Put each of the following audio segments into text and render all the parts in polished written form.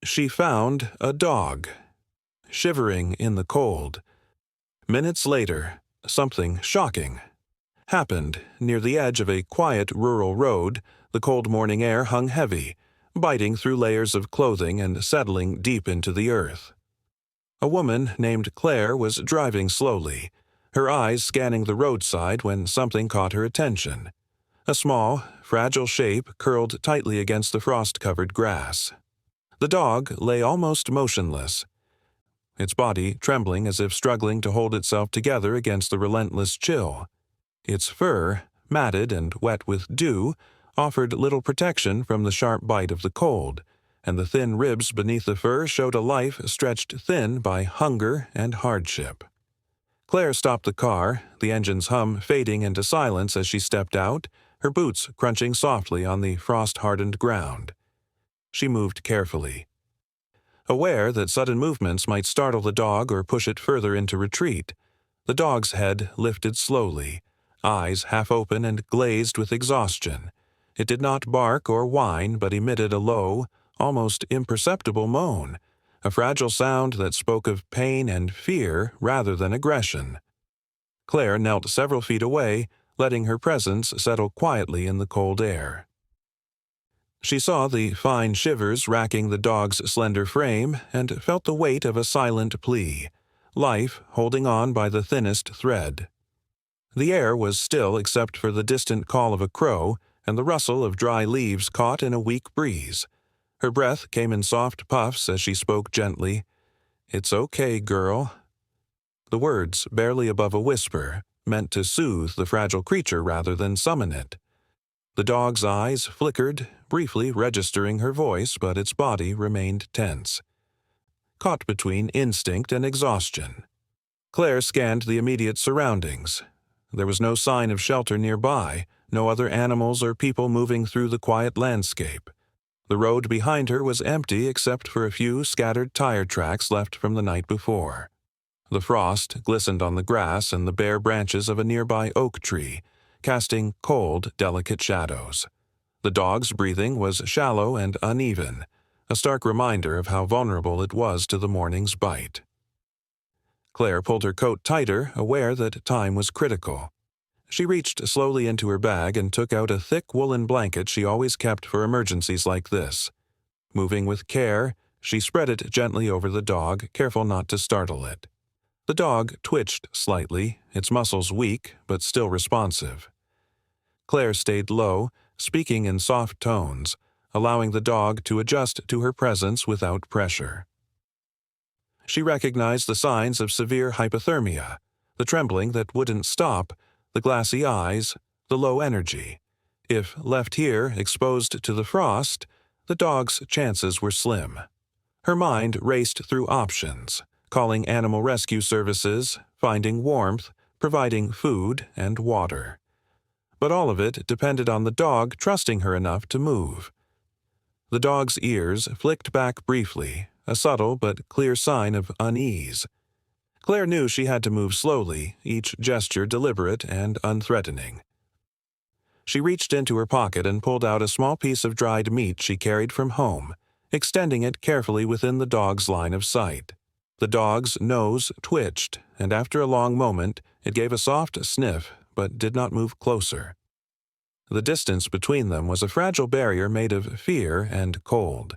She found a dog, shivering in the cold. Minutes later, something shocking happened. Near the edge of a quiet rural road, the cold morning air hung heavy, biting through layers of clothing and settling deep into the earth. A woman named Claire was driving slowly, her eyes scanning the roadside when something caught her attention. A small, fragile shape curled tightly against the frost-covered grass. The dog lay almost motionless, its body trembling as if struggling to hold itself together against the relentless chill. Its fur, matted and wet with dew, offered little protection from the sharp bite of the cold, and the thin ribs beneath the fur showed a life stretched thin by hunger and hardship. Claire stopped the car, the engine's hum fading into silence as she stepped out, her boots crunching softly on the frost-hardened ground. She moved carefully, aware that sudden movements might startle the dog or push it further into retreat. The dog's head lifted slowly, eyes half open and glazed with exhaustion. It did not bark or whine, but emitted a low, almost imperceptible moan, a fragile sound that spoke of pain and fear rather than aggression. Claire knelt several feet away, letting her presence settle quietly in the cold air. She saw the fine shivers racking the dog's slender frame and felt the weight of a silent plea, life holding on by the thinnest thread. The air was still except for the distant call of a crow and the rustle of dry leaves caught in a weak breeze. Her breath came in soft puffs as she spoke gently. "It's okay, girl." The words, barely above a whisper, meant to soothe the fragile creature rather than summon it. The dog's eyes flickered, briefly registering her voice, but its body remained tense, caught between instinct and exhaustion. Claire scanned the immediate surroundings. There was no sign of shelter nearby, no other animals or people moving through the quiet landscape. The road behind her was empty except for a few scattered tire tracks left from the night before. The frost glistened on the grass and the bare branches of a nearby oak tree, casting cold, delicate shadows. The dog's breathing was shallow and uneven, a stark reminder of how vulnerable it was to the morning's bite. Claire pulled her coat tighter, aware that time was critical. She reached slowly into her bag and took out a thick woolen blanket she always kept for emergencies like this. Moving with care, she spread it gently over the dog, careful not to startle it. The dog twitched slightly, its muscles weak but still responsive. Claire stayed low, speaking in soft tones, allowing the dog to adjust to her presence without pressure. She recognized the signs of severe hypothermia, the trembling that wouldn't stop, the glassy eyes, the low energy. If left here, exposed to the frost, the dog's chances were slim. Her mind raced through options, calling animal rescue services, finding warmth, providing food and water. But all of it depended on the dog trusting her enough to move. The dog's ears flicked back briefly, a subtle but clear sign of unease. Claire knew she had to move slowly, each gesture deliberate and unthreatening. She reached into her pocket and pulled out a small piece of dried meat she carried from home, extending it carefully within the dog's line of sight. The dog's nose twitched, and after a long moment, it gave a soft sniff, but did not move closer. The distance between them was a fragile barrier made of fear and cold.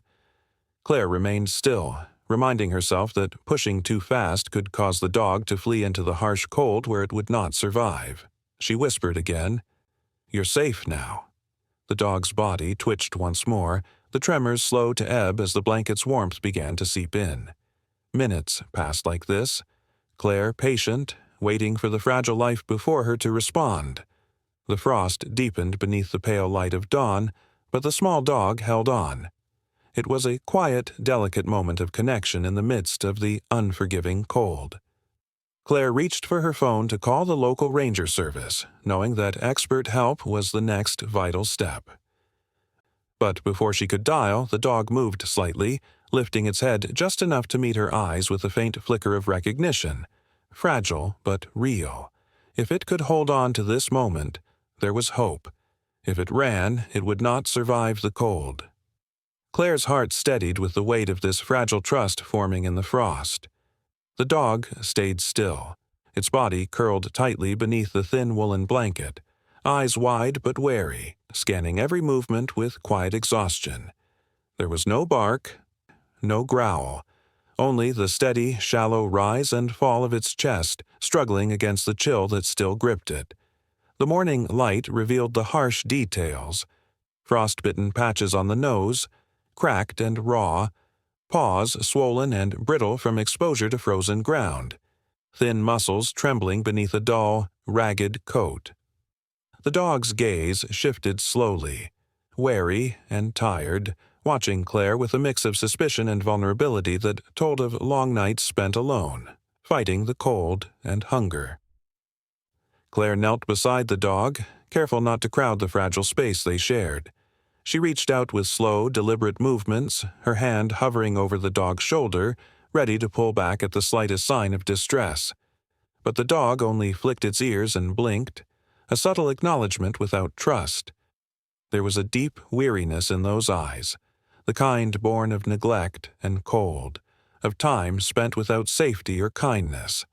Claire remained still, reminding herself that pushing too fast could cause the dog to flee into the harsh cold where it would not survive. She whispered again, "You're safe now." The dog's body twitched once more, the tremors slow to ebb as the blanket's warmth began to seep in. Minutes passed like this, Claire patient, waiting for the fragile life before her to respond. The frost deepened beneath the pale light of dawn, but the small dog held on. It was a quiet, delicate moment of connection in the midst of the unforgiving cold. Claire reached for her phone to call the local ranger service, knowing that expert help was the next vital step. But before she could dial, the dog moved slightly, lifting its head just enough to meet her eyes with a faint flicker of recognition. Fragile, but real. If it could hold on to this moment, there was hope. If it ran, it would not survive the cold. Claire's heart steadied with the weight of this fragile trust forming in the frost. The dog stayed still, its body curled tightly beneath the thin woolen blanket, eyes wide but wary, scanning every movement with quiet exhaustion. There was no bark, no growl, only the steady, shallow rise and fall of its chest, struggling against the chill that still gripped it. The morning light revealed the harsh details: frostbitten patches on the nose, cracked and raw, paws swollen and brittle from exposure to frozen ground, thin muscles trembling beneath a dull, ragged coat. The dog's gaze shifted slowly, wary and tired, watching Claire with a mix of suspicion and vulnerability that told of long nights spent alone, fighting the cold and hunger. Claire knelt beside the dog, careful not to crowd the fragile space they shared. She reached out with slow, deliberate movements, her hand hovering over the dog's shoulder, ready to pull back at the slightest sign of distress. But the dog only flicked its ears and blinked, a subtle acknowledgement without trust. There was a deep weariness in those eyes, the kind born of neglect and cold, of time spent without safety or kindness.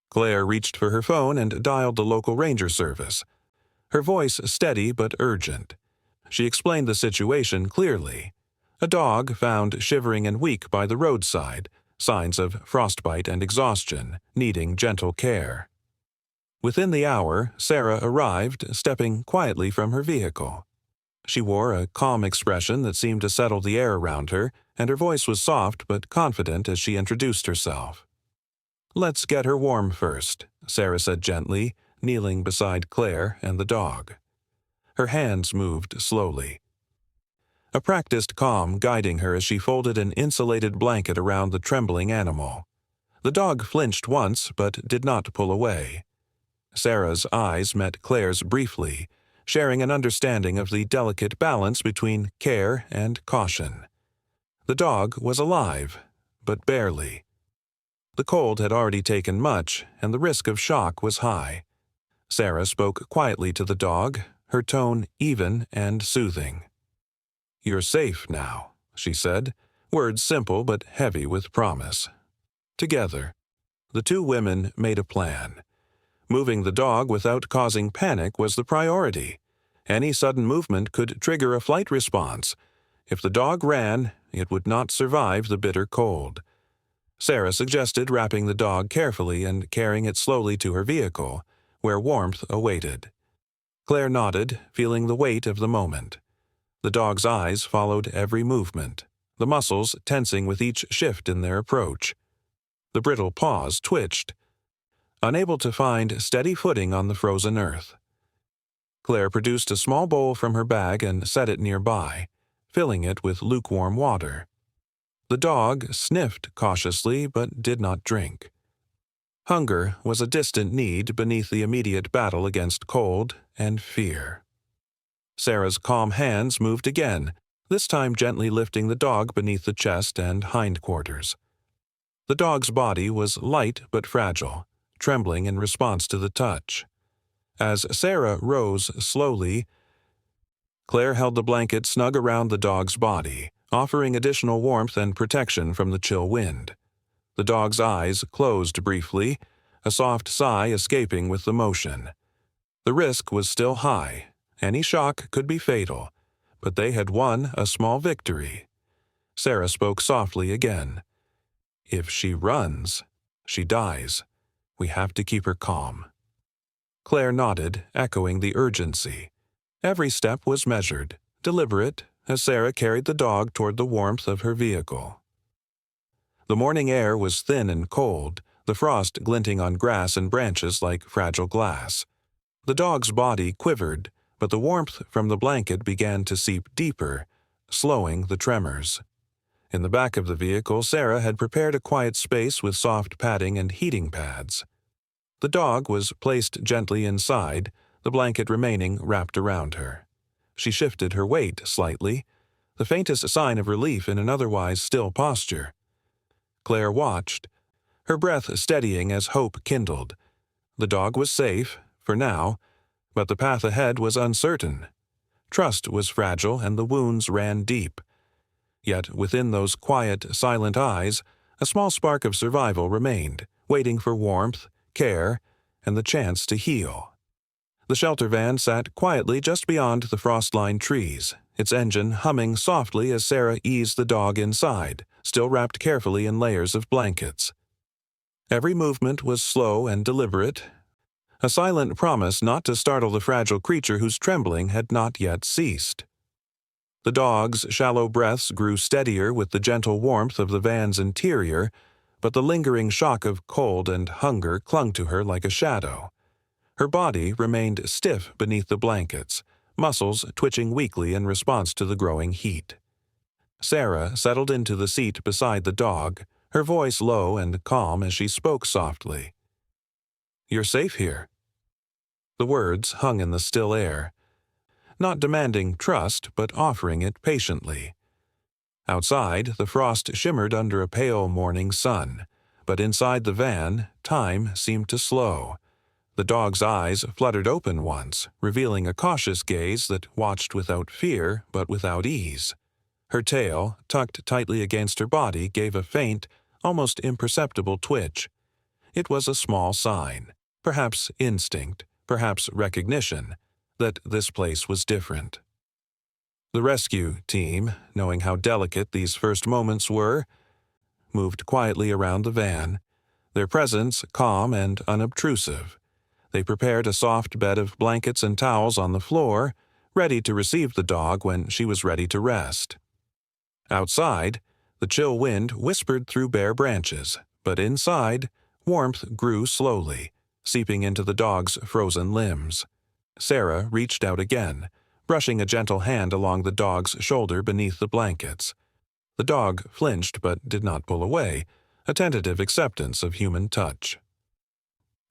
Claire reached for her phone and dialed the local ranger service, her voice steady but urgent. She explained the situation clearly. A dog found shivering and weak by the roadside, signs of frostbite and exhaustion, needing gentle care. Within the hour, Sarah arrived, stepping quietly from her vehicle. She wore a calm expression that seemed to settle the air around her, and her voice was soft but confident as she introduced herself. "Let's get her warm first," Sarah said gently, kneeling beside Claire and the dog. Her hands moved slowly, a practiced calm guiding her as she folded an insulated blanket around the trembling animal. The dog flinched once but did not pull away. Sarah's eyes met Claire's briefly, sharing an understanding of the delicate balance between care and caution. The dog was alive, but barely. The cold had already taken much, and the risk of shock was high. Sarah spoke quietly to the dog, her tone even and soothing. "You're safe now," she said, words simple but heavy with promise. Together, the two women made a plan. Moving the dog without causing panic was the priority. Any sudden movement could trigger a flight response. If the dog ran, it would not survive the bitter cold. Sarah suggested wrapping the dog carefully and carrying it slowly to her vehicle, where warmth awaited. Claire nodded, feeling the weight of the moment. The dog's eyes followed every movement, the muscles tensing with each shift in their approach. The brittle paws twitched, unable to find steady footing on the frozen earth. Claire produced a small bowl from her bag and set it nearby, filling it with lukewarm water. The dog sniffed cautiously but did not drink. Hunger was a distant need beneath the immediate battle against cold and fear. Sarah's calm hands moved again, this time gently lifting the dog beneath the chest and hindquarters. The dog's body was light but fragile, trembling in response to the touch. As Sarah rose slowly, Claire held the blanket snug around the dog's body, offering additional warmth and protection from the chill wind. The dog's eyes closed briefly, a soft sigh escaping with the motion. The risk was still high. Any shock could be fatal, but they had won a small victory. Sarah spoke softly again. "If she runs, she dies. We have to keep her calm." Claire nodded, echoing the urgency. Every step was measured, deliberate, as Sarah carried the dog toward the warmth of her vehicle. The morning air was thin and cold, the frost glinting on grass and branches like fragile glass. The dog's body quivered, but the warmth from the blanket began to seep deeper, slowing the tremors. In the back of the vehicle, Sarah had prepared a quiet space with soft padding and heating pads. The dog was placed gently inside, the blanket remaining wrapped around her. She shifted her weight slightly, the faintest sign of relief in an otherwise still posture. Claire watched, her breath steadying as hope kindled. The dog was safe, for now, but the path ahead was uncertain. Trust was fragile and the wounds ran deep. Yet within those quiet, silent eyes, a small spark of survival remained, waiting for warmth, care, and the chance to heal. The shelter van sat quietly just beyond the frost-lined trees, its engine humming softly as Sarah eased the dog inside, still wrapped carefully in layers of blankets. Every movement was slow and deliberate, a silent promise not to startle the fragile creature whose trembling had not yet ceased. The dog's shallow breaths grew steadier with the gentle warmth of the van's interior, but the lingering shock of cold and hunger clung to her like a shadow. Her body remained stiff beneath the blankets, muscles twitching weakly in response to the growing heat. Sarah settled into the seat beside the dog, her voice low and calm as she spoke softly. "You're safe here." The words hung in the still air, not demanding trust but offering it patiently. Outside, the frost shimmered under a pale morning sun, but inside the van, time seemed to slow. The dog's eyes fluttered open once, revealing a cautious gaze that watched without fear but without ease. Her tail, tucked tightly against her body, gave a faint, almost imperceptible twitch. It was a small sign, perhaps instinct, perhaps recognition, that this place was different. The rescue team, knowing how delicate these first moments were, moved quietly around the van, their presence calm and unobtrusive. They prepared a soft bed of blankets and towels on the floor, ready to receive the dog when she was ready to rest. Outside, the chill wind whispered through bare branches, but inside, warmth grew slowly, seeping into the dog's frozen limbs. Sarah reached out again, brushing a gentle hand along the dog's shoulder beneath the blankets. The dog flinched but did not pull away, a tentative acceptance of human touch.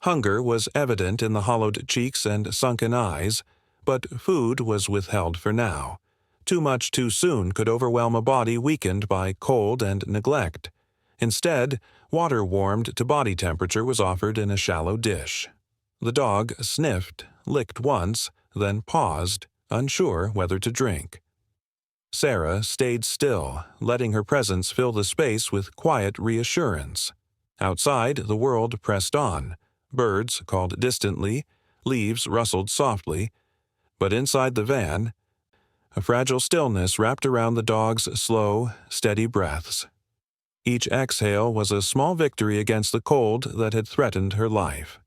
Hunger was evident in the hollowed cheeks and sunken eyes, but food was withheld for now. Too much too soon could overwhelm a body weakened by cold and neglect. Instead, water warmed to body temperature was offered in a shallow dish. The dog sniffed, licked once, then paused, unsure whether to drink. Sarah stayed still, letting her presence fill the space with quiet reassurance. Outside, the world pressed on. Birds called distantly, leaves rustled softly, but inside the van, a fragile stillness wrapped around the dog's slow, steady breaths. Each exhale was a small victory against the cold that had threatened her life.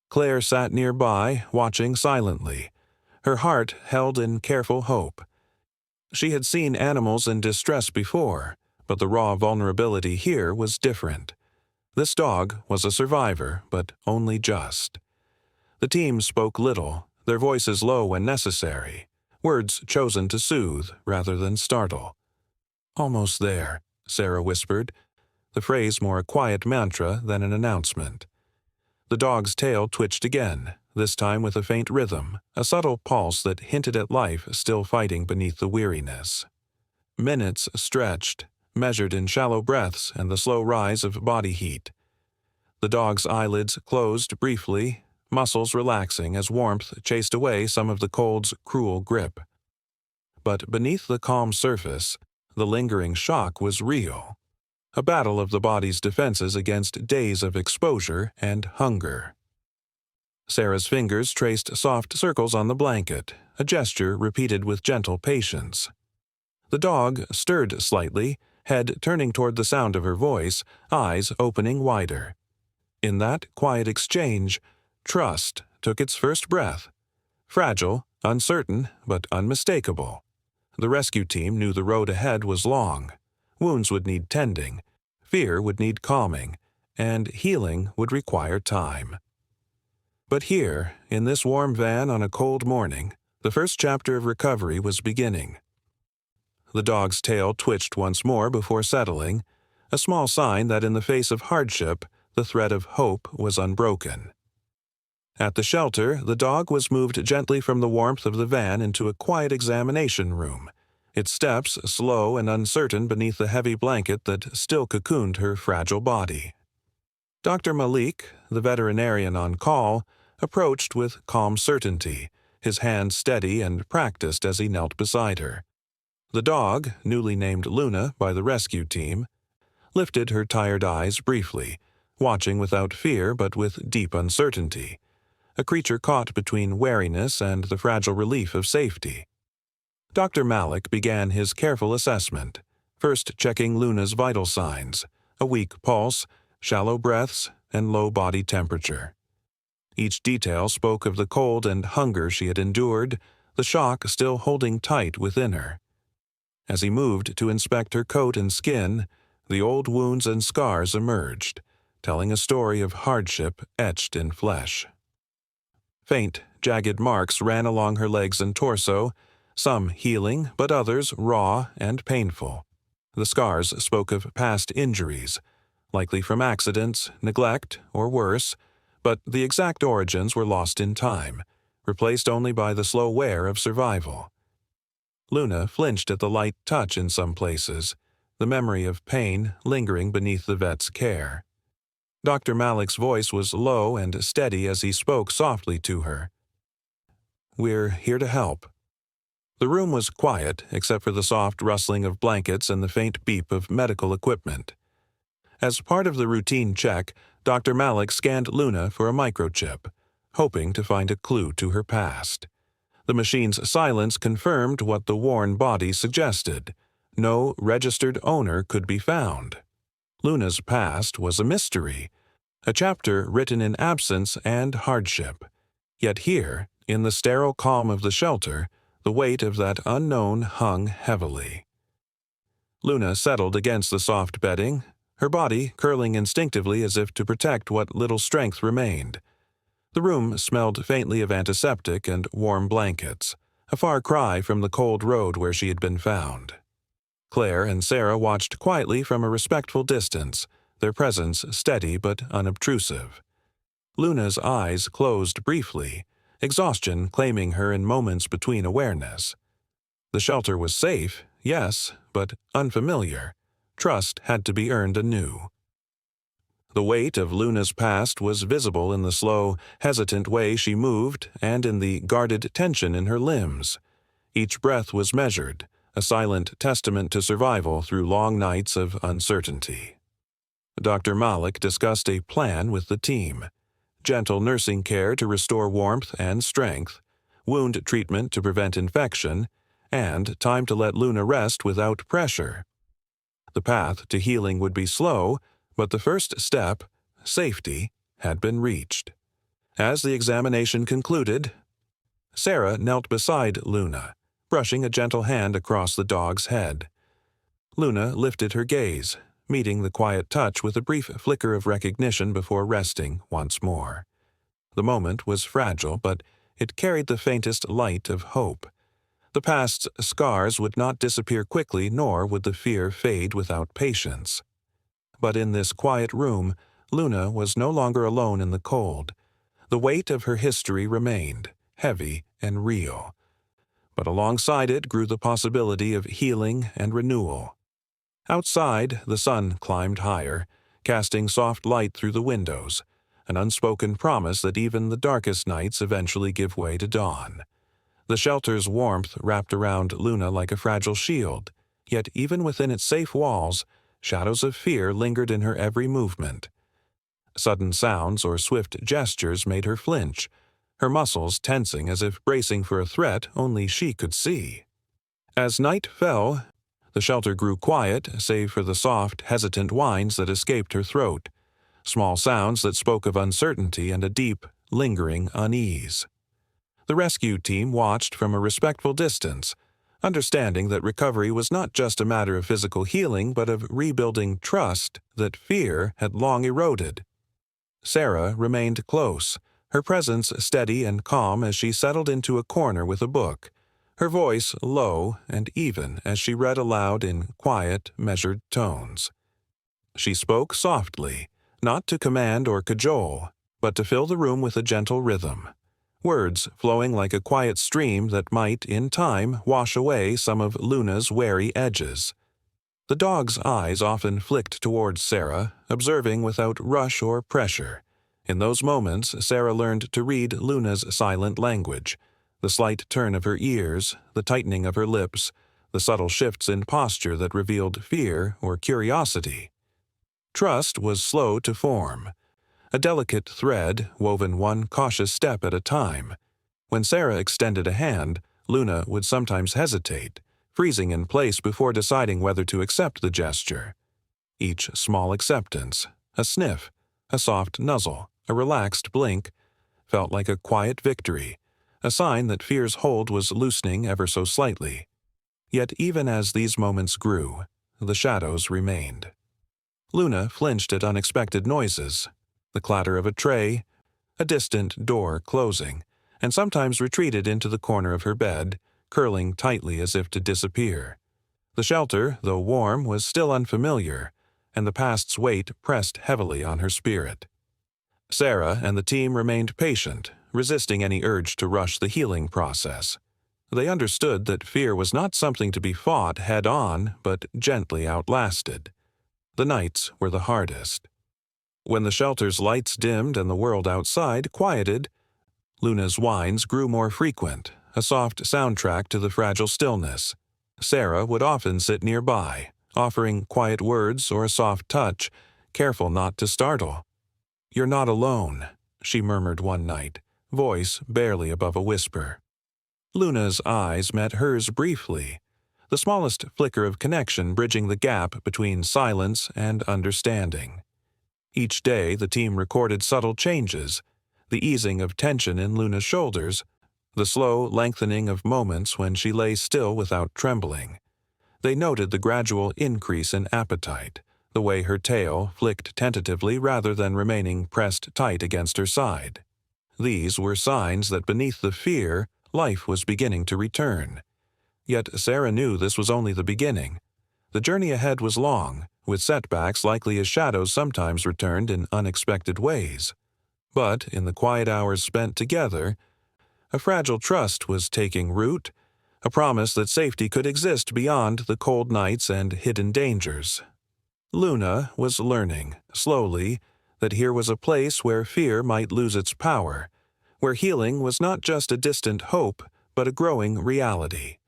Claire sat nearby, watching silently, her heart held in careful hope. She had seen animals in distress before, but the raw vulnerability here was different. This dog was a survivor, but only just. The team spoke little, their voices low when necessary, words chosen to soothe rather than startle. "Almost there," Sarah whispered, the phrase more a quiet mantra than an announcement. The dog's tail twitched again, this time with a faint rhythm, a subtle pulse that hinted at life still fighting beneath the weariness. Minutes stretched, measured in shallow breaths and the slow rise of body heat. The dog's eyelids closed briefly, muscles relaxing as warmth chased away some of the cold's cruel grip. But beneath the calm surface, the lingering shock was real. A battle of the body's defenses against days of exposure and hunger. Sarah's fingers traced soft circles on the blanket, a gesture repeated with gentle patience. The dog stirred slightly, head turning toward the sound of her voice, eyes opening wider. In that quiet exchange, trust took its first breath. Fragile, uncertain, but unmistakable. The rescue team knew the road ahead was long. Wounds would need tending, fear would need calming, and healing would require time. But here, in this warm van on a cold morning, the first chapter of recovery was beginning. The dog's tail twitched once more before settling, a small sign that in the face of hardship, the thread of hope was unbroken. At the shelter, the dog was moved gently from the warmth of the van into a quiet examination room, its steps slow and uncertain beneath the heavy blanket that still cocooned her fragile body. Dr. Malik, the veterinarian on call, approached with calm certainty, his hand steady and practiced as he knelt beside her. The dog, newly named Luna by the rescue team, lifted her tired eyes briefly, watching without fear but with deep uncertainty, a creature caught between wariness and the fragile relief of safety. Dr. Malik began his careful assessment, first checking Luna's vital signs, a weak pulse, shallow breaths, and low body temperature. Each detail spoke of the cold and hunger she had endured, the shock still holding tight within her. As he moved to inspect her coat and skin, the old wounds and scars emerged, telling a story of hardship etched in flesh. Faint, jagged marks ran along her legs and torso, some healing, but others raw and painful. The scars spoke of past injuries, likely from accidents, neglect, or worse, but the exact origins were lost in time, replaced only by the slow wear of survival. Luna flinched at the light touch in some places, the memory of pain lingering beneath the vet's care. Dr. Malik's voice was low and steady as he spoke softly to her. "We're here to help." The room was quiet except for the soft rustling of blankets and the faint beep of medical equipment. As part of the routine check, Dr. Malik scanned Luna for a microchip, hoping to find a clue to her past. The machine's silence confirmed what the worn body suggested. No registered owner could be found. Luna's past was a mystery, a chapter written in absence and hardship. Yet here, in the sterile calm of the shelter, the weight of that unknown hung heavily. Luna settled against the soft bedding, her body curling instinctively as if to protect what little strength remained. The room smelled faintly of antiseptic and warm blankets, a far cry from the cold road where she had been found. Claire and Sarah watched quietly from a respectful distance, their presence steady but unobtrusive. Luna's eyes closed briefly, exhaustion claiming her in moments between awareness. The shelter was safe, yes, but unfamiliar. Trust had to be earned anew. The weight of Luna's past was visible in the slow, hesitant way she moved and in the guarded tension in her limbs. Each breath was measured, a silent testament to survival through long nights of uncertainty. Dr. Malik discussed a plan with the team: gentle nursing care to restore warmth and strength, wound treatment to prevent infection, and time to let Luna rest without pressure. The path to healing would be slow, but the first step, safety, had been reached. As the examination concluded, Sarah knelt beside Luna, brushing a gentle hand across the dog's head. Luna lifted her gaze, meeting the quiet touch with a brief flicker of recognition before resting once more. The moment was fragile, but it carried the faintest light of hope. The past's scars would not disappear quickly, nor would the fear fade without patience. But in this quiet room, Luna was no longer alone in the cold. The weight of her history remained, heavy and real. But alongside it grew the possibility of healing and renewal. Outside, the sun climbed higher, casting soft light through the windows, an unspoken promise that even the darkest nights eventually give way to dawn. The shelter's warmth wrapped around Luna like a fragile shield, yet even within its safe walls, shadows of fear lingered in her every movement. Sudden sounds or swift gestures made her flinch, her muscles tensing as if bracing for a threat only she could see. As night fell, the shelter grew quiet, save for the soft, hesitant whines that escaped her throat, small sounds that spoke of uncertainty and a deep, lingering unease. The rescue team watched from a respectful distance, understanding that recovery was not just a matter of physical healing but of rebuilding trust that fear had long eroded. Sarah remained close, her presence steady and calm as she settled into a corner with a book, her voice low and even as she read aloud in quiet, measured tones. She spoke softly, not to command or cajole, but to fill the room with a gentle rhythm, words flowing like a quiet stream that might, in time, wash away some of Luna's wary edges. The dog's eyes often flicked towards Sarah, observing without rush or pressure. In those moments, Sarah learned to read Luna's silent language, the slight turn of her ears, the tightening of her lips, the subtle shifts in posture that revealed fear or curiosity. Trust was slow to form, a delicate thread woven one cautious step at a time. When Sarah extended a hand, Luna would sometimes hesitate, freezing in place before deciding whether to accept the gesture. Each small acceptance, a sniff, a soft nuzzle, a relaxed blink, felt like a quiet victory, a sign that fear's hold was loosening ever so slightly. Yet even as these moments grew, the shadows remained. Luna flinched at unexpected noises, the clatter of a tray, a distant door closing, and sometimes retreated into the corner of her bed, curling tightly as if to disappear. The shelter, though warm, was still unfamiliar, and the past's weight pressed heavily on her spirit. Sarah and the team remained patient, resisting any urge to rush the healing process. They understood that fear was not something to be fought head-on, but gently outlasted. The nights were the hardest. When the shelter's lights dimmed and the world outside quieted, Luna's whines grew more frequent, a soft soundtrack to the fragile stillness. Sarah would often sit nearby, offering quiet words or a soft touch, careful not to startle. "You're not alone," she murmured one night, voice barely above a whisper. Luna's eyes met hers briefly, the smallest flicker of connection bridging the gap between silence and understanding. Each day the team recorded subtle changes, the easing of tension in Luna's shoulders, the slow lengthening of moments when she lay still without trembling. They noted the gradual increase in appetite, the way her tail flicked tentatively rather than remaining pressed tight against her side. These were signs that beneath the fear, life was beginning to return. Yet Sarah knew this was only the beginning. The journey ahead was long, with setbacks likely as shadows sometimes returned in unexpected ways. But in the quiet hours spent together, a fragile trust was taking root, a promise that safety could exist beyond the cold nights and hidden dangers. Luna was learning, slowly, that here was a place where fear might lose its power, where healing was not just a distant hope, but a growing reality.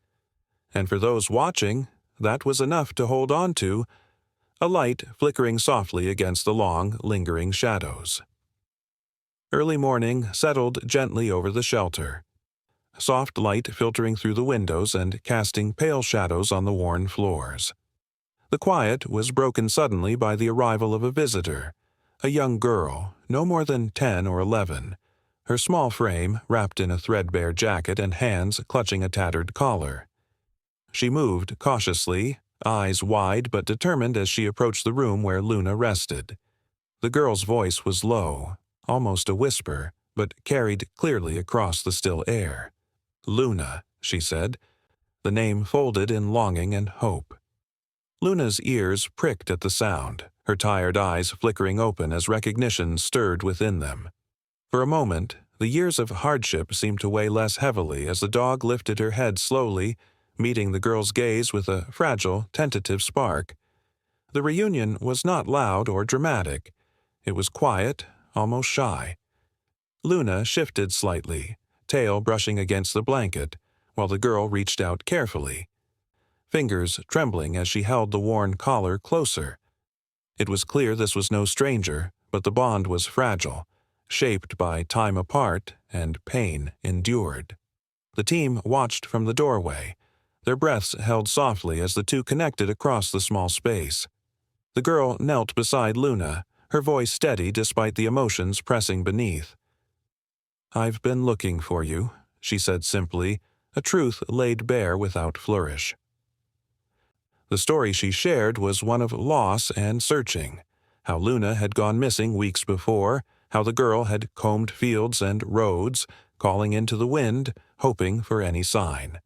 And for those watching, that was enough to hold on to, a light flickering softly against the long, lingering shadows. Early morning settled gently over the shelter, soft light filtering through the windows and casting pale shadows on the worn floors. The quiet was broken suddenly by the arrival of a visitor, a young girl, no more than 10 or 11, her small frame wrapped in a threadbare jacket and hands clutching a tattered collar. She moved cautiously, eyes wide but determined as she approached the room where Luna rested. The girl's voice was low, almost a whisper, but carried clearly across the still air. "Luna," she said, the name folded in longing and hope. Luna's ears pricked at the sound, her tired eyes flickering open as recognition stirred within them. For a moment, the years of hardship seemed to weigh less heavily as the dog lifted her head slowly, meeting the girl's gaze with a fragile, tentative spark. The reunion was not loud or dramatic. It was quiet, almost shy. Luna shifted slightly, tail brushing against the blanket, while the girl reached out carefully, fingers trembling as she held the worn collar closer. It was clear this was no stranger, but the bond was fragile, shaped by time apart and pain endured. The team watched from the doorway, their breaths held softly as the two connected across the small space. The girl knelt beside Luna, her voice steady despite the emotions pressing beneath. "I've been looking for you," she said simply, a truth laid bare without flourish. The story she shared was one of loss and searching, how Luna had gone missing weeks before, how the girl had combed fields and roads, calling into the wind, hoping for any sign.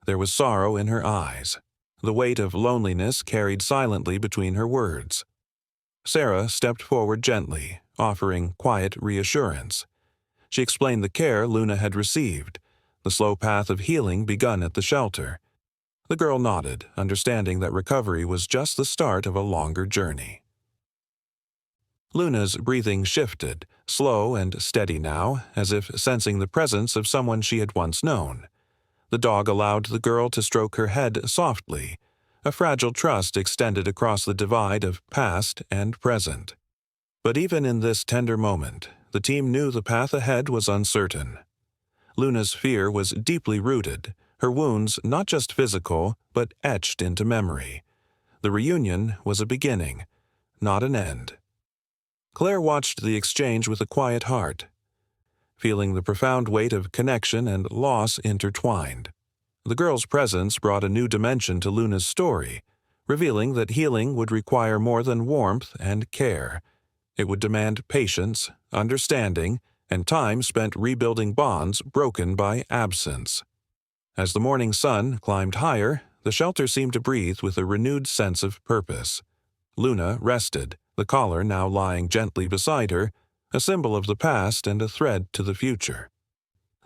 There was sorrow in her eyes, the weight of loneliness carried silently between her words. Sarah stepped forward gently, offering quiet reassurance. She explained the care Luna had received, the slow path of healing begun at the shelter. The girl nodded, understanding that recovery was just the start of a longer journey. Luna's breathing shifted, slow and steady now, as if sensing the presence of someone she had once known. The dog allowed the girl to stroke her head softly, a fragile trust extended across the divide of past and present. But even in this tender moment, the team knew the path ahead was uncertain. Luna's fear was deeply rooted, her wounds not just physical, but etched into memory. The reunion was a beginning, not an end. Claire watched the exchange with a quiet heart, feeling the profound weight of connection and loss intertwined. The girl's presence brought a new dimension to Luna's story, revealing that healing would require more than warmth and care. It would demand patience, understanding, and time spent rebuilding bonds broken by absence. As the morning sun climbed higher, the shelter seemed to breathe with a renewed sense of purpose. Luna rested, the collar now lying gently beside her, a symbol of the past and a thread to the future.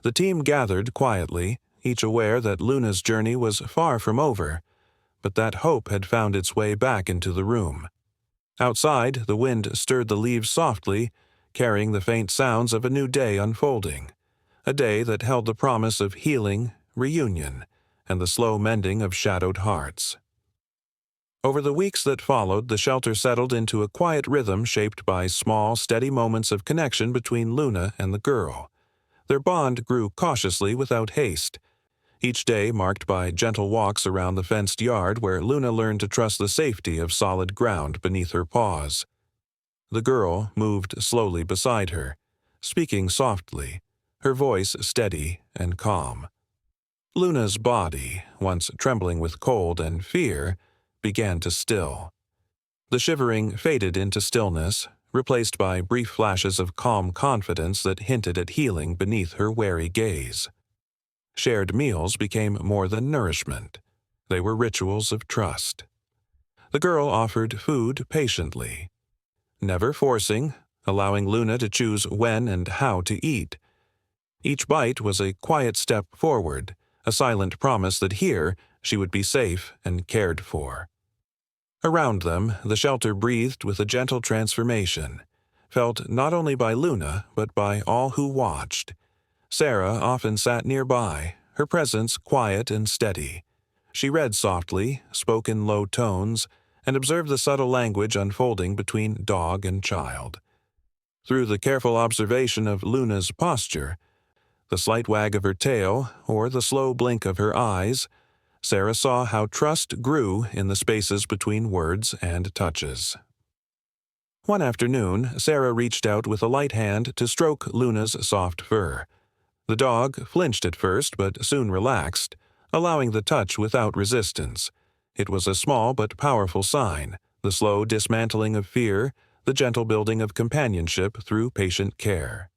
The team gathered quietly, each aware that Luna's journey was far from over, but that hope had found its way back into the room. Outside, the wind stirred the leaves softly, carrying the faint sounds of a new day unfolding, a day that held the promise of healing, reunion, and the slow mending of shadowed hearts. Over the weeks that followed, the shelter settled into a quiet rhythm shaped by small, steady moments of connection between Luna and the girl. Their bond grew cautiously without haste, each day marked by gentle walks around the fenced yard where Luna learned to trust the safety of solid ground beneath her paws. The girl moved slowly beside her, speaking softly, her voice steady and calm. Luna's body, once trembling with cold and fear, began to still. The shivering faded into stillness, replaced by brief flashes of calm confidence that hinted at healing beneath her wary gaze. Shared meals became more than nourishment. They were rituals of trust. The girl offered food patiently, never forcing, allowing Luna to choose when and how to eat. Each bite was a quiet step forward, a silent promise that here she would be safe and cared for. Around them, the shelter breathed with a gentle transformation, felt not only by Luna, but by all who watched. Sarah often sat nearby, her presence quiet and steady. She read softly, spoke in low tones, and observed the subtle language unfolding between dog and child. Through the careful observation of Luna's posture, the slight wag of her tail, or the slow blink of her eyes, Sarah saw how trust grew in the spaces between words and touches. One afternoon, Sarah reached out with a light hand to stroke Luna's soft fur. The dog flinched at first but soon relaxed, allowing the touch without resistance. It was a small but powerful sign, the slow dismantling of fear, the gentle building of companionship through patient care.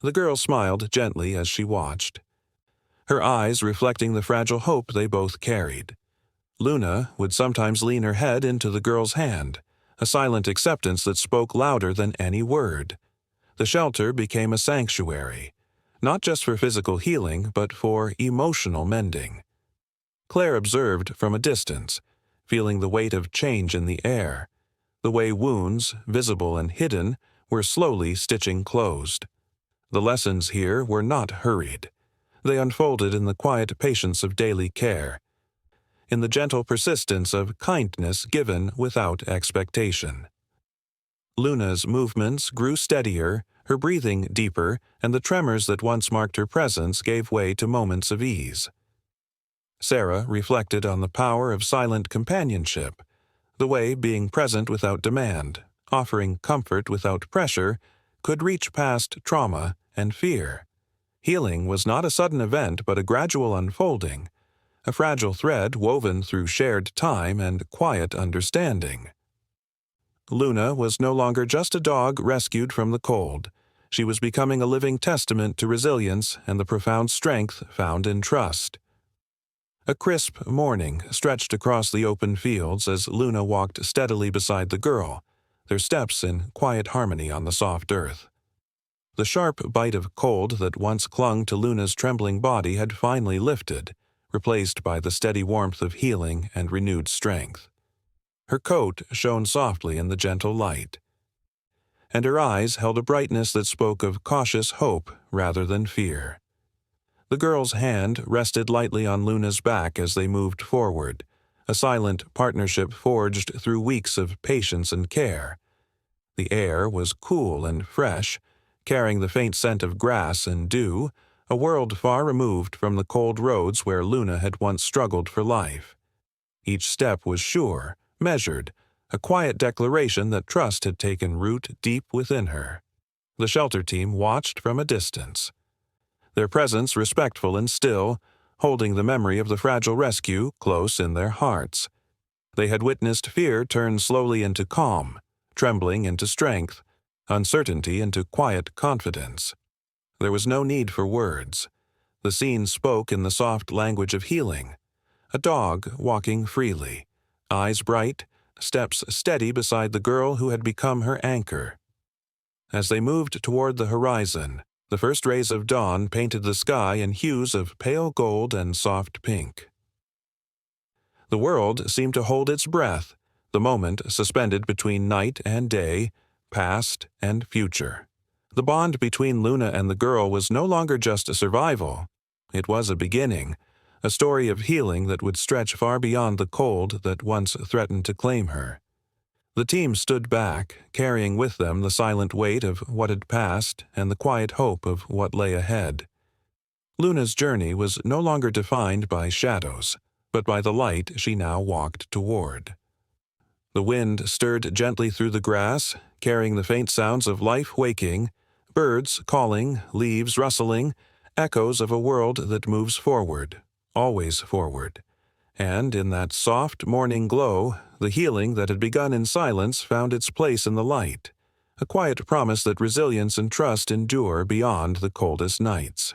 The girl smiled gently as she watched, her eyes reflecting the fragile hope they both carried. Luna would sometimes lean her head into the girl's hand, a silent acceptance that spoke louder than any word. The shelter became a sanctuary, not just for physical healing, but for emotional mending. Claire observed from a distance, feeling the weight of change in the air, the way wounds, visible and hidden, were slowly stitching closed. The lessons here were not hurried. They unfolded in the quiet patience of daily care, in the gentle persistence of kindness given without expectation. Luna's movements grew steadier, her breathing deeper, and the tremors that once marked her presence gave way to moments of ease. Sarah reflected on the power of silent companionship, the way being present without demand, offering comfort without pressure, could reach past trauma and fear. Healing was not a sudden event but a gradual unfolding, a fragile thread woven through shared time and quiet understanding. Luna was no longer just a dog rescued from the cold. She was becoming a living testament to resilience and the profound strength found in trust. A crisp morning stretched across the open fields as Luna walked steadily beside the girl, their steps in quiet harmony on the soft earth. The sharp bite of cold that once clung to Luna's trembling body had finally lifted, replaced by the steady warmth of healing and renewed strength. Her coat shone softly in the gentle light, and her eyes held a brightness that spoke of cautious hope rather than fear. The girl's hand rested lightly on Luna's back as they moved forward, a silent partnership forged through weeks of patience and care. The air was cool and fresh, carrying the faint scent of grass and dew, a world far removed from the cold roads where Luna had once struggled for life. Each step was sure, measured, a quiet declaration that trust had taken root deep within her. The shelter team watched from a distance, their presence respectful and still, holding the memory of the fragile rescue close in their hearts. They had witnessed fear turn slowly into calm, trembling into strength, uncertainty into quiet confidence. There was no need for words. The scene spoke in the soft language of healing. A dog walking freely, eyes bright, steps steady beside the girl who had become her anchor. As they moved toward the horizon, the first rays of dawn painted the sky in hues of pale gold and soft pink. The world seemed to hold its breath, the moment suspended between night and day, past and future. The bond between Luna and the girl was no longer just a survival. It was a beginning, a story of healing that would stretch far beyond the cold that once threatened to claim her. The team stood back, carrying with them the silent weight of what had passed and the quiet hope of what lay ahead. Luna's journey was no longer defined by shadows, but by the light she now walked toward. The wind stirred gently through the grass, carrying the faint sounds of life waking, birds calling, leaves rustling, echoes of a world that moves forward, always forward. And in that soft morning glow, the healing that had begun in silence found its place in the light, a quiet promise that resilience and trust endure beyond the coldest nights.